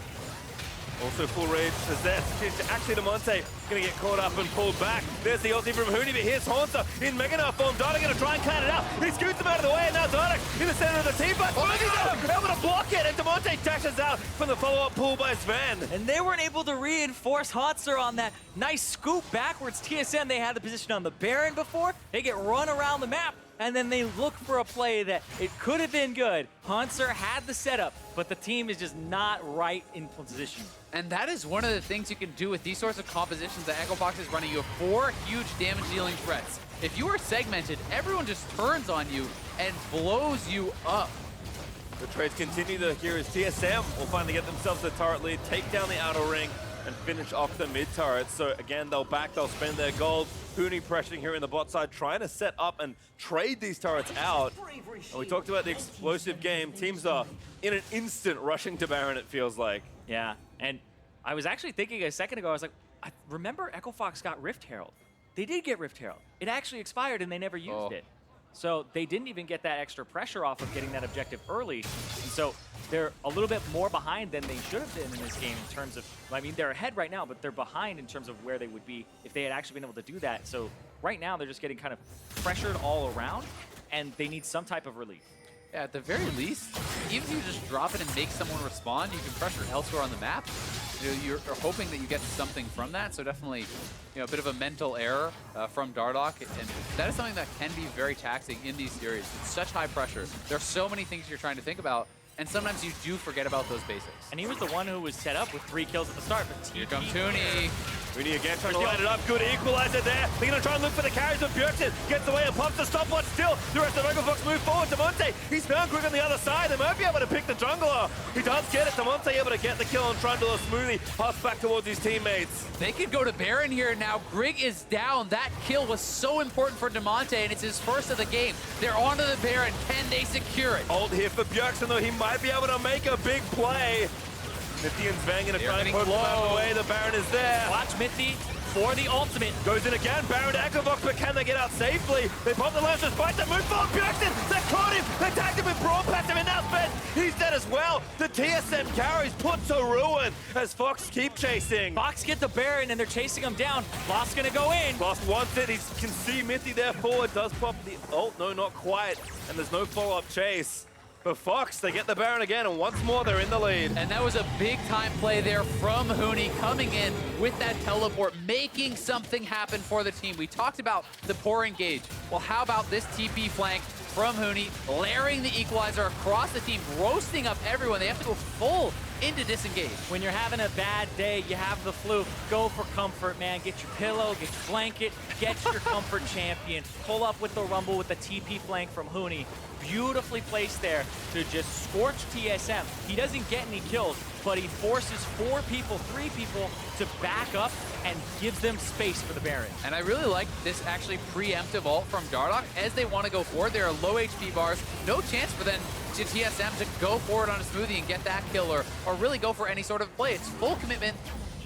Also full rage as that. Actually, Damonte going to get caught up and pulled back. There's the ulti from Huni, but here's Hauntzer in Mega Gnar form. Dardoch going to try and cut it out. He scoots him out of the way, and now Dardoch in the center of the team. But able to block it, and Damonte dashes out from the follow-up pull by Zven. And they weren't able to reinforce Hauntzer on that nice scoop backwards. TSM, they had the position on the Baron before. They get run around the map, and then they look for a play that it could have been good. Hauntzer had the setup, but the team is just not right in position. And that is one of the things you can do with these sorts of compositions that Echo Fox is running. You have 4 huge damage-dealing threats. If you are segmented, everyone just turns on you and blows you up. The trades continue to here as TSM will finally get themselves a turret lead, take down the outer ring, and finish off the mid turret. So again, they'll spend their gold. Huni pressuring here in the bot side, trying to set up and trade these turrets out. And we talked about the explosive game. Teams are in an instant rushing to Baron, it feels like. Yeah, and I was actually thinking a second ago, I was like, I remember Echo Fox got Rift Herald. They did get Rift Herald. It actually expired and they never used it. So they didn't even get that extra pressure off of getting that objective early. And so they're a little bit more behind than they should have been in this game in terms of, I mean, they're ahead right now, but they're behind in terms of where they would be if they had actually been able to do that. So right now they're just getting kind of pressured all around and they need some type of relief. Yeah, at the very least, even if you just drop it and make someone respond, you can pressure elsewhere on the map. You know, you're hoping that you get something from that. So definitely, you know, a bit of a mental error from Dardoch, and that is something that can be very taxing in these series. It's such high pressure. There are so many things you're trying to think about, and sometimes you do forget about those basics. And he was the one who was set up with 3 kills at the start, but Here comes Huni. Huni again trying to line it up. Good equalizer there. They're going to try and look for the carries, but Bjergsen gets away and pops the stopwatch still. The rest of Echo Fox move forward. Damonte, he's found Grig on the other side. They might be able to pick the jungler. He does get it. Damonte able to get the kill on Trundle. Smoothie hops back towards his teammates. They could go to Baron here now. Grig is down. That kill was so important for Damonte, and it's his first of the game. They're onto the Baron. Can they secure it? Ult here for Bjergsen, though. He might be able to make a big play. Mithy and Zven going to try and poke him out of the way. The Baron is there. watch Mithy for the ultimate. Goes in again. Baron to Echo Fox, but can they get out safely? They pop the lance despite the move forward. Bjergsen, they caught him. They tagged him with Braum past him, and now Zven, he's dead as well. The TSM carries put to ruin as Fox keep chasing. Fox get the Baron and they're chasing him down. Lost gonna go in. Lost wants it. He can see Mithy there forward. Does pop the ult. No, not quite. And there's no follow-up chase. But Fox, they get the Baron again, and once more they're in the lead. And that was a big-time play there from Huni, coming in with that teleport, making something happen for the team. We talked about the poor engage. Well, how about this TP flank from Huni, layering the equalizer across the team, roasting up everyone. They have to go full into disengage. When you're having a bad day, you have the flu, go for comfort, man. Get your pillow, get your blanket, get your comfort champion. Pull up with the rumble with the TP flank from Huni. Beautifully placed there to just scorch TSM. He doesn't get any kills, but he forces 4 people, 3 people to back up and gives them space for the Baron. And I really like this actually preemptive ult from Dardoch as they want to go forward. There are low HP bars, no chance for them to TSM to go forward on a Smoothie and get that kill or really go for any sort of play. It's full commitment.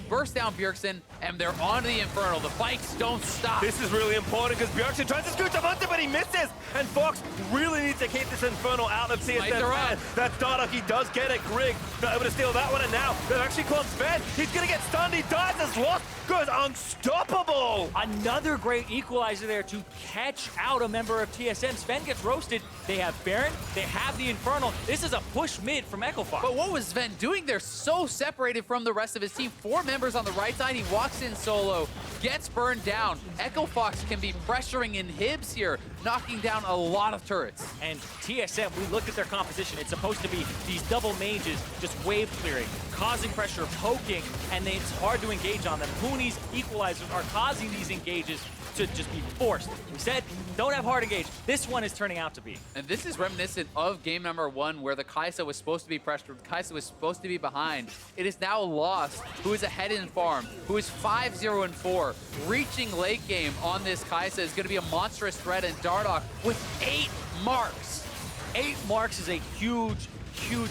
Burst down Bjergsen, and they're on to the Infernal. The Bikes don't stop. This is really important because Bjergsen tries to scoot Damonte, but he misses. And Fox really needs to keep this Infernal out of TSM's hand. That's Dardoch. He does get it. Grig not able to steal that one, and now they've actually caught Zven. He's going to get stunned. He dies as lost. Goes unstoppable. Another great equalizer there to catch out a member of TSM. Zven gets roasted. They have Baron. They have the Infernal. This is a push mid from Echo Fox. But what was Zven doing? They're so separated from the rest of his team. 4 members on the right side. He walks in solo, gets burned down. Echo Fox can be pressuring inhibs here, knocking down a lot of turrets. And TSM, we looked at their composition. It's supposed to be these double mages just wave clearing, causing pressure, poking, and then it's hard to engage on them. Huni's equalizers are causing these engages to just be forced. We said, don't have hard engage. This one is turning out to be. And this is reminiscent of game number 1 where the Kai'Sa was supposed to be pressured, Kai'Sa was supposed to be behind. It is now Lost, who is ahead in farm, who is 5-0-4. Reaching late game on this Kai'Sa is going to be a monstrous threat, and Dardoch with 8 marks. 8 marks is a huge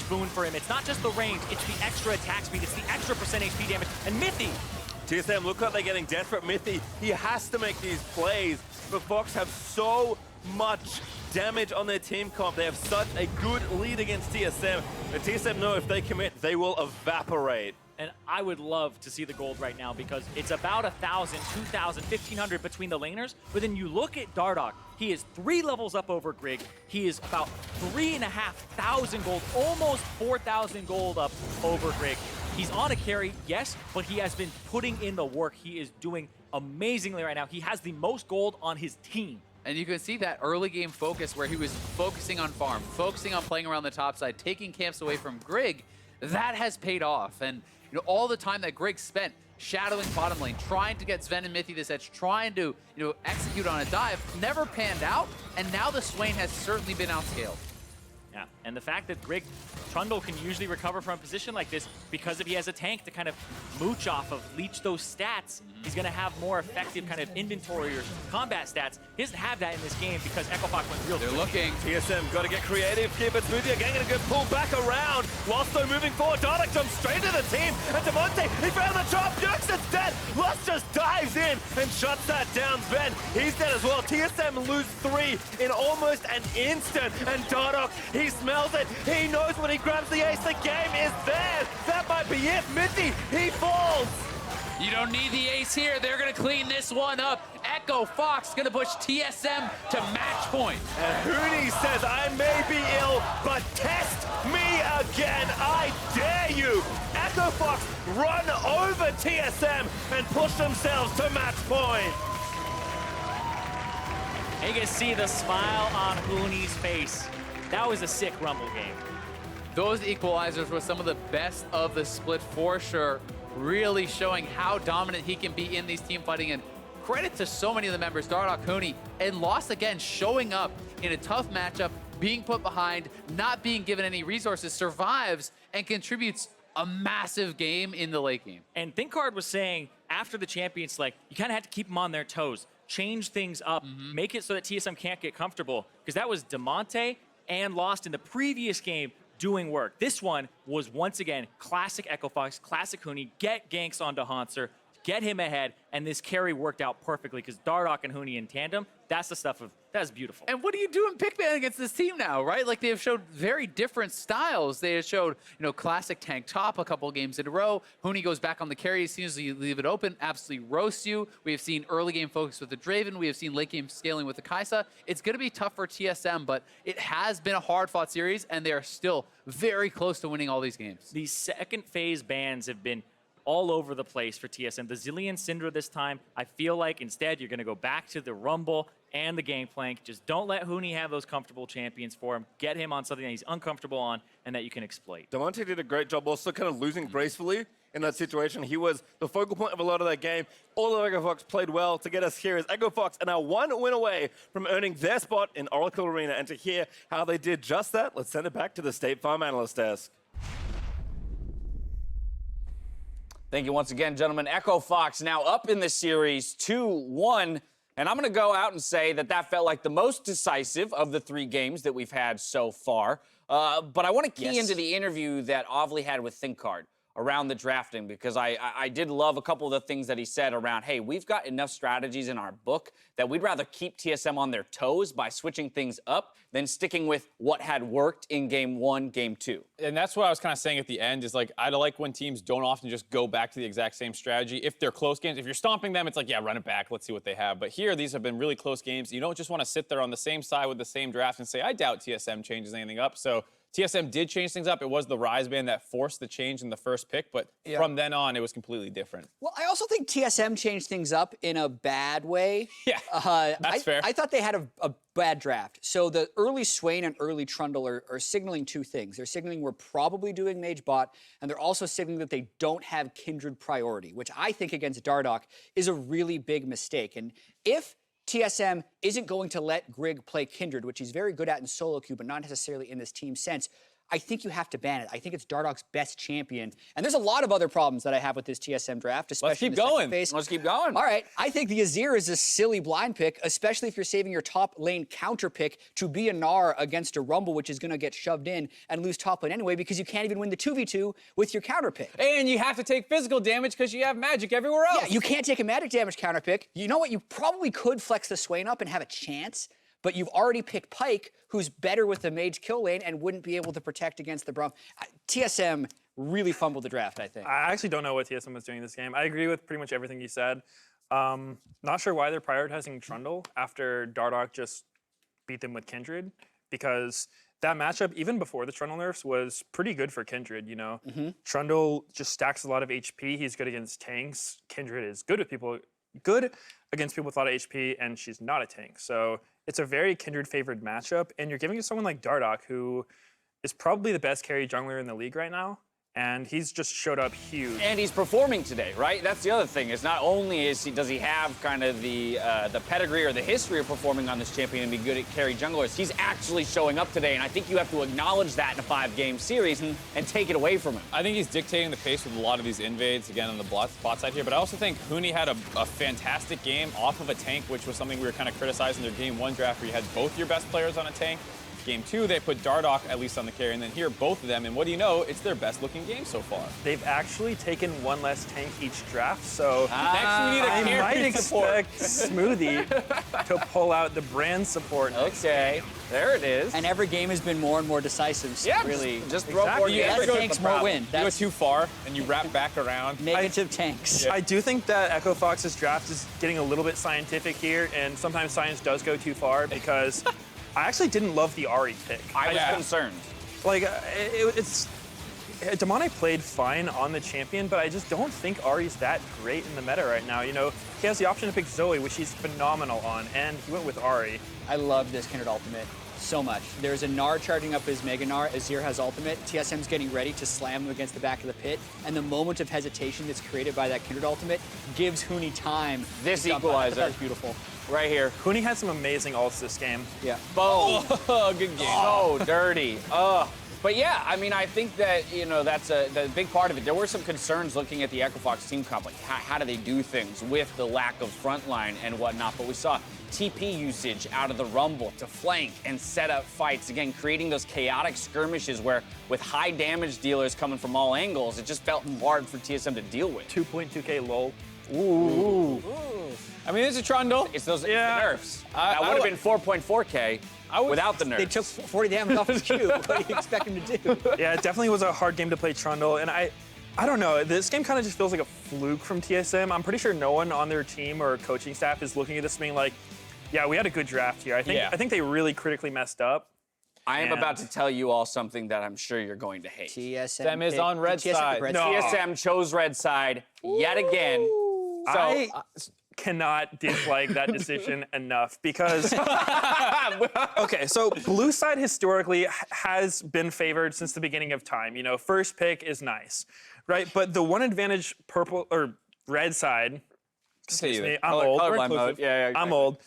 boon for him. It's not just the range, it's the extra attack speed, it's the extra percent HP damage. And Mithy, TSM look like they're getting desperate. Mithy, he has to make these plays, but Fox have so much damage on their team comp. They have such a good lead against TSM. And TSM know if they commit, they will evaporate. and I would love to see the gold right now because it's about 1,000, 2,000, 1,500 between the laners. But then you look at Dardoch, he is 3 levels up over Grig. He is about 3,500 gold, almost 4,000 gold up over Grig. He's on a carry, yes, but he has been putting in the work. He is doing amazingly right now. He has the most gold on his team. And you can see that early game focus where he was focusing on farm, focusing on playing around the top side, taking camps away from Grig. That has paid off. And you know, all the time that Grig spent shadowing bottom lane, trying to get Zven and Mithy this edge, trying to execute on a dive, never panned out. And now the Swain has certainly been outscaled. Yeah, and the fact that Grig, Trundle can usually recover from a position like this because if he has a tank to kind of mooch off of, leech those stats, he's going to have more effective kind of inventory or combat stats. He doesn't have that in this game because Echo Fox went real They're quick. looking. TSM got to get creative here, but Smoothie again going to get pulled back around. Whilst though moving forward, Dardoch jumps straight to the team, and Damonte, he found the trap. Bjergsen's dead. Lust just dives in and shuts that down. Zven, he's dead as well. TSM lose 3 in almost an instant, and Dardoch, he smells it. He knows when he grabs the ace, the game is there. That might be it. Mithy, he falls. You don't need the ace here. They're going to clean this one up. Echo Fox going to push TSM to match point. And Huni says, I may be ill, but test me again. I dare you. Echo Fox run over TSM and push themselves to match point. And you can see the smile on Huni's face. That was a sick Rumble game. Those equalizers were some of the best of the split for sure, really showing how dominant he can be in these team fighting. And credit to so many of the members, Dardoch, Huni, and Lost again, showing up in a tough matchup, being put behind, not being given any resources, survives and contributes a massive game in the late game. And ThinkHard was saying after the Champions Select, you kind of had to keep them on their toes, change things up, make it so that TSM can't get comfortable, because that was Damonte and Lost in the previous game doing work. This one was once again classic Echo Fox, classic Huni, get ganks onto Hauntzer, get him ahead, and this carry worked out perfectly because Dardoch and Huni in tandem, that's the stuff of, that's beautiful. And what do you do in Pickman against this team now, right? Like, they have showed very different styles. They have showed, classic tank top a couple of games in a row. Huni goes back on the carry as soon as you leave it open, absolutely roasts you. We have seen early game focus with the Draven. We have seen late game scaling with the Kai'Sa. It's going to be tough for TSM, but it has been a hard-fought series, and they are still very close to winning all these games. These second phase bans have been all over the place for TSM. The Zillion Syndra this time, I feel like instead you're going to go back to the Rumble and the Gangplank. Just don't let Huni have those comfortable champions for him. Get him on something that he's uncomfortable on and that you can exploit. Damonte did a great job also kind of losing gracefully in that situation. He was the focal point of a lot of that game. All of Echo Fox played well to get us here as Echo Fox are now 1 win away from earning their spot in Oracle Arena. And to hear how they did just that, let's send it back to the State Farm analyst desk. Thank you once again, gentlemen. Echo Fox now up in the series 2-1. And I'm going to go out and say that that felt like the most decisive of the 3 games that we've had so far. But I want to key into the interview that Ovly had with ThinkCard around the drafting, because I did love a couple of the things that he said around, hey, we've got enough strategies in our book that we'd rather keep TSM on their toes by switching things up than sticking with what had worked in game 1, game 2. And that's what I was kind of saying at the end is like, I like when teams don't often just go back to the exact same strategy. If they're close games, if you're stomping them, it's like, yeah, run it back. Let's see what they have. But here, these have been really close games. You don't just want to sit there on the same side with the same draft and say, I doubt TSM changes anything up. So TSM did change things up. It was the Rise band that forced the change in the first pick, but from then on, it was completely different. Well, I also think TSM changed things up in a bad way. Yeah, that's fair. I thought they had a bad draft. So the early Swain and early Trundle are signaling 2 things. They're signaling we're probably doing Mage Bot, and they're also signaling that they don't have Kindred priority, which I think against Dardoch is a really big mistake. And if TSM isn't going to let Grig play Kindred, which he's very good at in solo queue, but not necessarily in this team sense, I think you have to ban it. I think it's Dardoch's best champion. And there's a lot of other problems that I have with this TSM draft, especially in the second phase. Let's keep going. All right. I think the Azir is a silly blind pick, especially if you're saving your top lane counter pick to be a Gnar against a Rumble, which is going to get shoved in and lose top lane anyway, because you can't even win the 2v2 with your counter pick. And you have to take physical damage because you have magic everywhere else. Yeah, you can't take a magic damage counter pick. You know what? You probably could flex the Swain up and have a chance, but you've already picked Pyke, who's better with the mage kill lane and wouldn't be able to protect against the Braum. TSM really fumbled the draft, I think. I actually don't know what TSM was doing this game. I agree with pretty much everything you said. Not sure why they're prioritizing Trundle after Dardoch just beat them with Kindred, because that matchup, even before the Trundle nerfs, was pretty good for Kindred, you know? Trundle just stacks a lot of HP. He's good against tanks. Kindred is good against people with a lot of HP, and she's not a tank. So it's a very Kindred-favored matchup, and you're giving it to someone like Dardoch, who is probably the best carry jungler in the league right now, and he's just showed up huge. And he's performing today, right? That's the other thing, is not only does he have kind of the pedigree or the history of performing on this champion and be good at carry junglers, he's actually showing up today, and I think you have to acknowledge that in a 5-game series and take it away from him. I think he's dictating the pace with a lot of these invades, again, on the bot side here, but I also think Huni had a fantastic game off of a tank, which was something we were kind of criticizing their game 1 draft, where you had both your best players on a tank. Game 2, they put Dardoch at least on the carry, and then here, both of them, and what do you know, it's their best looking game so far. They've actually taken 1 less tank each draft, so next we need a I carry might support. expect Smoothie to pull out the brand support. Okay, there it is. And every game has been more and more decisive. So Yeah, really. just throw more You Less damage. tanks, more win. You go That's too far, and you wrap back around. negative tanks. I do think that Echo Fox's draft is getting a little bit scientific here, and sometimes science does go too far, because I actually didn't love the Ahri pick. I was concerned. Like, Damonte played fine on the champion, but I just don't think Ahri's that great in the meta right now. You know, he has the option to pick Zoe, which he's phenomenal on, and he went with Ahri. I love this Kindred ultimate so much. There's a Gnar charging up his Mega Gnar. Azir has ultimate. TSM's getting ready to slam him against the back of the pit, and the moment of hesitation that's created by that Kindred ultimate gives Huni time. This to jump on. equalizer. That's beautiful. Right here. Huni had some amazing ults this game. Yeah. Boom. Oh, good game. So dirty. But yeah, I mean, I think that, you know, that's the big part of it. There were some concerns looking at the Echo Fox team comp, like how do they do things with the lack of frontline and whatnot. But we saw TP usage out of the Rumble to flank and set up fights. Again, creating those chaotic skirmishes where with high damage dealers coming from all angles, it just felt hard for TSM to deal with. 2.2k lol. Ooh. I mean, it's a Trundle. It's those it's the nerfs. That I would have been 4.4k without the nerfs. They took 40 damage off his Q. What do you expect him to do? Yeah, it definitely was a hard game to play Trundle, and I don't know. This game kind of just feels like a fluke from TSM. I'm pretty sure no one on their team or coaching staff is looking at this being like, yeah, we had a good draft here. I think they really critically messed up. I am And- about to tell you all something that I'm sure you're going to hate. TSM is on red side. No. TSM chose red side yet again. So, I cannot dislike that decision enough because okay, so blue side historically has been favored since the beginning of time. You know, first pick is nice, right? But the one advantage purple or red side, excuse me, I'm old. Colorblind mode. Yeah, I'm old.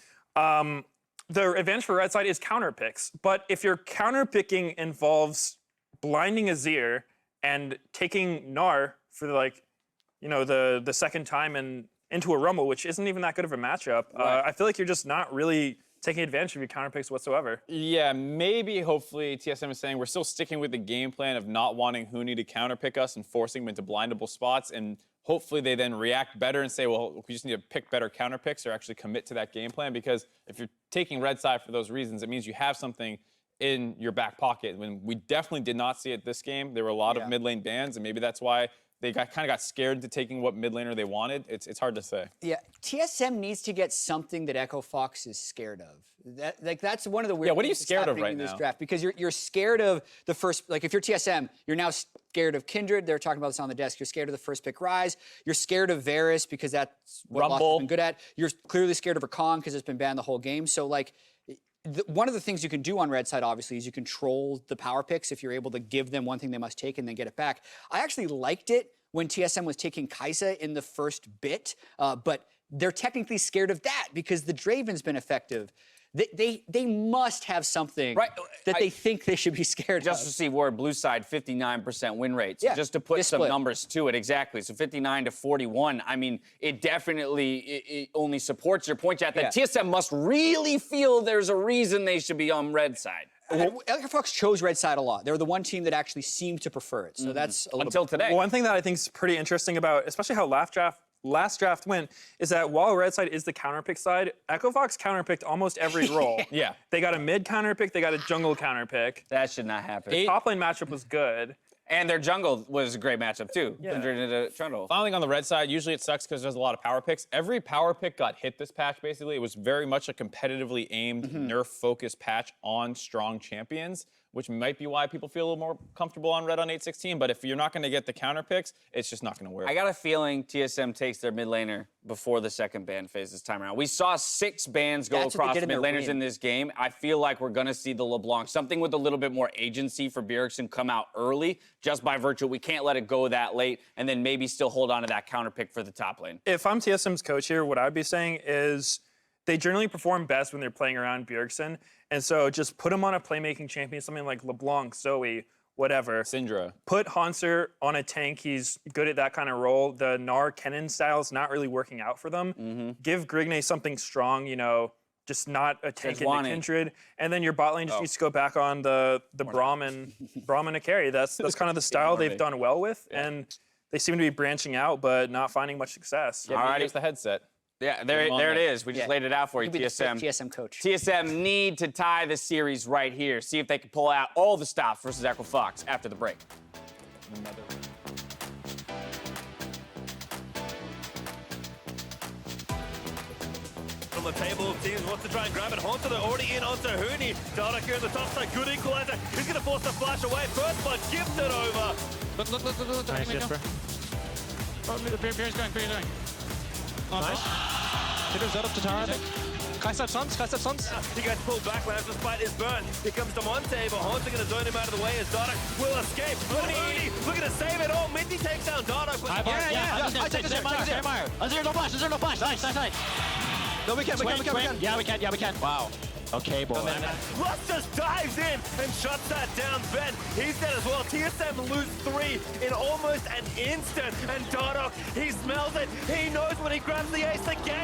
The advantage for red side is counter picks, but if your counter picking involves blinding Azir and taking Gnar for the second time and into a rumble, which isn't even that good of a matchup, I feel like you're just not really taking advantage of your counter picks whatsoever. Yeah, maybe, hopefully, TSM is saying we're still sticking with the game plan of not wanting Huni to counter pick us and forcing him into blindable spots, and hopefully they then react better and say, well, we just need to pick better counter picks or actually commit to that game plan, because if you're taking red side for those reasons, it means you have something in your back pocket. When we definitely did not see it this game, there were a lot of mid lane bans, and maybe that's why they kind of got scared into taking what mid laner they wanted. It's hard to say. Yeah, TSM needs to get something that Echo Fox is scared of. That's one of the weird what are you things that's scared of happening right in this now? draft, because you're scared of the first, like if you're TSM, you're now scared of Kindred. They're talking about this on the desk. You're scared of the first pick Rise. You're scared of Varus because that's what Lost has been good at. You're clearly scared of Rakan because it's been banned the whole game. So like, one of the things you can do on red side, obviously, is you control the power picks if you're able to give them one thing they must take and then get it back. I actually liked it when TSM was taking Kai'Sa in the first bit, but they're technically scared of that because the Draven's been effective. They must have something that they think they should be scared of. Just to see where blue side 59% win rate. So Yeah, just to put this some split. numbers to it, exactly. So 59 to 41. I mean, it definitely it only supports your point, Chad, that TSM must really feel there's a reason they should be on red side. Echo Fox chose red side a lot. They were the one team that actually seemed to prefer it. So that's a little Until today. One thing that I think is pretty interesting about, especially how last draft went, is that while red side is the counterpick side, Echo Fox counterpicked almost every role. Yeah. They got a mid counterpick, they got a jungle counterpick. That should not happen. The top lane matchup was good. And their jungle was a great matchup, too. Kindred into Trundle. Finally, on the red side, usually it sucks because there's a lot of power picks. Every power pick got hit this patch, basically. It was very much a competitively aimed, nerf-focused patch on strong champions, which might be why people feel a little more comfortable on red on 816. But if you're not going to get the counter picks, it's just not going to work. I got a feeling TSM takes their mid laner before the second ban phase this time around. We saw 6 bans go That's what they across did in mid their laners win. in this game. I feel like we're going to see the LeBlanc, something with a little bit more agency for Bjergsen, come out early, just by virtue. We can't let it go that late, and then maybe still hold on to that counter pick for the top lane. If I'm TSM's coach here, what I'd be saying is they generally perform best when they're playing around Bjergsen. And so just put him on a playmaking champion, something like LeBlanc, Zoe, whatever. Syndra. Put Hauntzer on a tank. He's good at that kind of role. The Gnar Kennen style is not really working out for them. Give Grig something strong, you know, just not a tank into want it. Kindred. And then your bot lane just needs to go back on the Braum and a carry. That's kind of the style they've done well with. And they seem to be branching out, but not finding much success. Yeah, Alrighty. here's the headset. Yeah, there it is. We just laid it out for you, Could be the TSM. TSM coach. TSM need to tie the series right here. See if they can pull out all the stops versus Echo Fox after the break. On the table, teams wants to try and grab it. Hauntzer, they're already in onto Huni. Dardoch here on the top side, good equalizer. He's going to force the flash away. First blood gifted over. Look. Nice, Jesper. Oh, Beer's going. Nice. Hitter's out of Tatara, I think. Kaisab Suns. He gets pulled back, lands despite his burn. Here comes Damonte, but Hauntzer going to zone him out of the way as Dardoch will escape. Huni looking to save it all. Mithy takes down Dardoch. Yeah. I take this. Azir, no flash. Nice. No, we can. Yeah, we can. Wow. Okay, boy. Plus just dives in and shuts that down. Ben, he's dead as well. TSM lose 3 in almost an instant. And Dardoch, he smells it. He knows when he grabs the ace, the game